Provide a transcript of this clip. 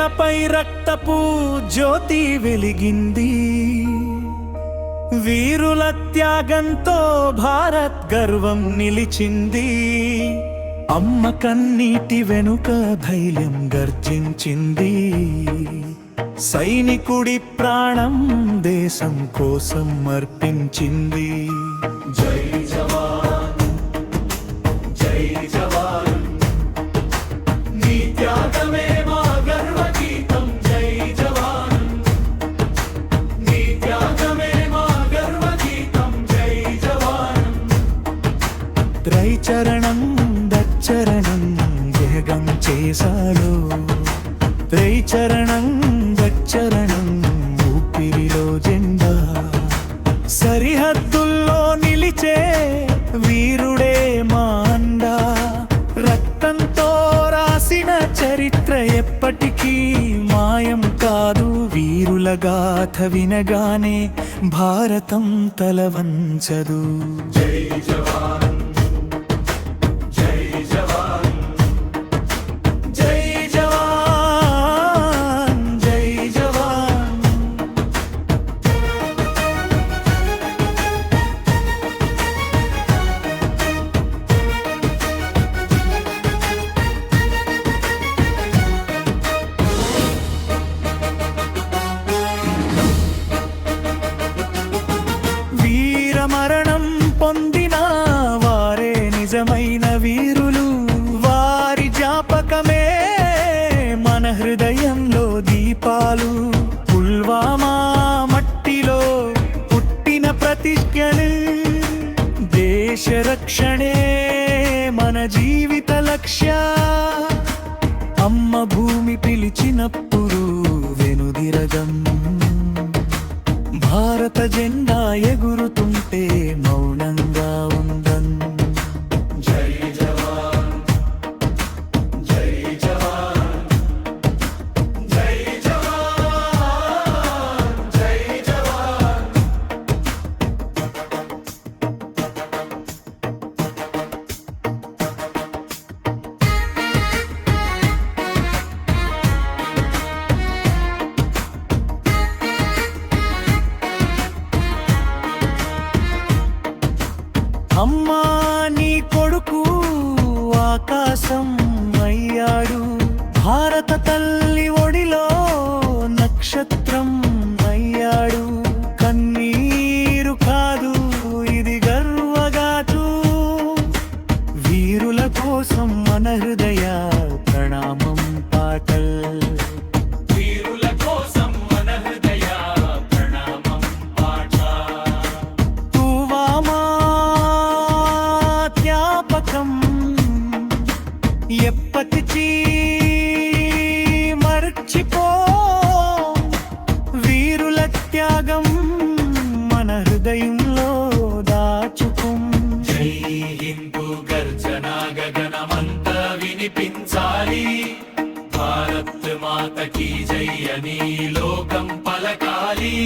నేలపై రక్తపు జ్యోతి వెలిగింది. వీరుల త్యాగంతో భారత్ గర్వం నిలిచింది. అమ్మ కన్నీటి వెనుక ధైర్యం గర్జించింది. సైనికుడి ప్రాణం దేశం కోసం అర్పించింది. జై జవాన్ జై జవాన్, నీ త్యాగమే మా గర్వ గీతం. జై జవాన్, నీ త్యాగమే మా గర్వ గీతం. జై జవాన్. త్రైచరణం దచ్చరణం వేగం చేశాడు. త్రైచరణం దచ్చరణం ఊపిరిలో జెండా. సరిహద్దుల్లో నిలిచే వీరుడే మా అండా. రక్తంతో రాసిన చరిత్ర ఎప్పటికీ మాయం కాదు. వీరుల గాథ వినగానే భారతం తల వంచదు. జై జవాన్ జై జవాన్, జై జవాన్ జై జవాన్. వీరమరణం పొందిన వారే నిజమైన వీరులు. వారి జ్ఞాపకమే మన హృదయంలో దీపాలు. పుల్వామా మట్టిలో పుట్టిన ప్రతిజ్ఞలు. దేశ రక్షణే మన జీవిత లక్ష్య. అమ్మ భూమి పిలిచినప్పుడు వెనుదిరగం. భారత జెండా ఎగురుతుంటే మౌనంగా ఉందం. జై జవాన్ జై జవాన్, జై జవాన్ జై జవాన్. అమ్మా నీ కొడుకు ఆకాశం అయ్యాడు. భారత తల్లి ఒడిలో నక్షత్రం అయ్యాడు. కన్నీరు కాదు ఇది గర్వగాథు. వీరుల కోసం మన హృదయ ప్రణామం పాటల్. వీరుల కోసం మన హృదయ ప్రణామం పాట. ఎప్పటికీ మర్చిపో. వీరుల త్యాగం మన హృదయంలో దాచుకుం. జై హిందూ గర్జన గగనమంతా వినిపించాలి. భారత్ మాతకి జై అని లోకం పలకాలి.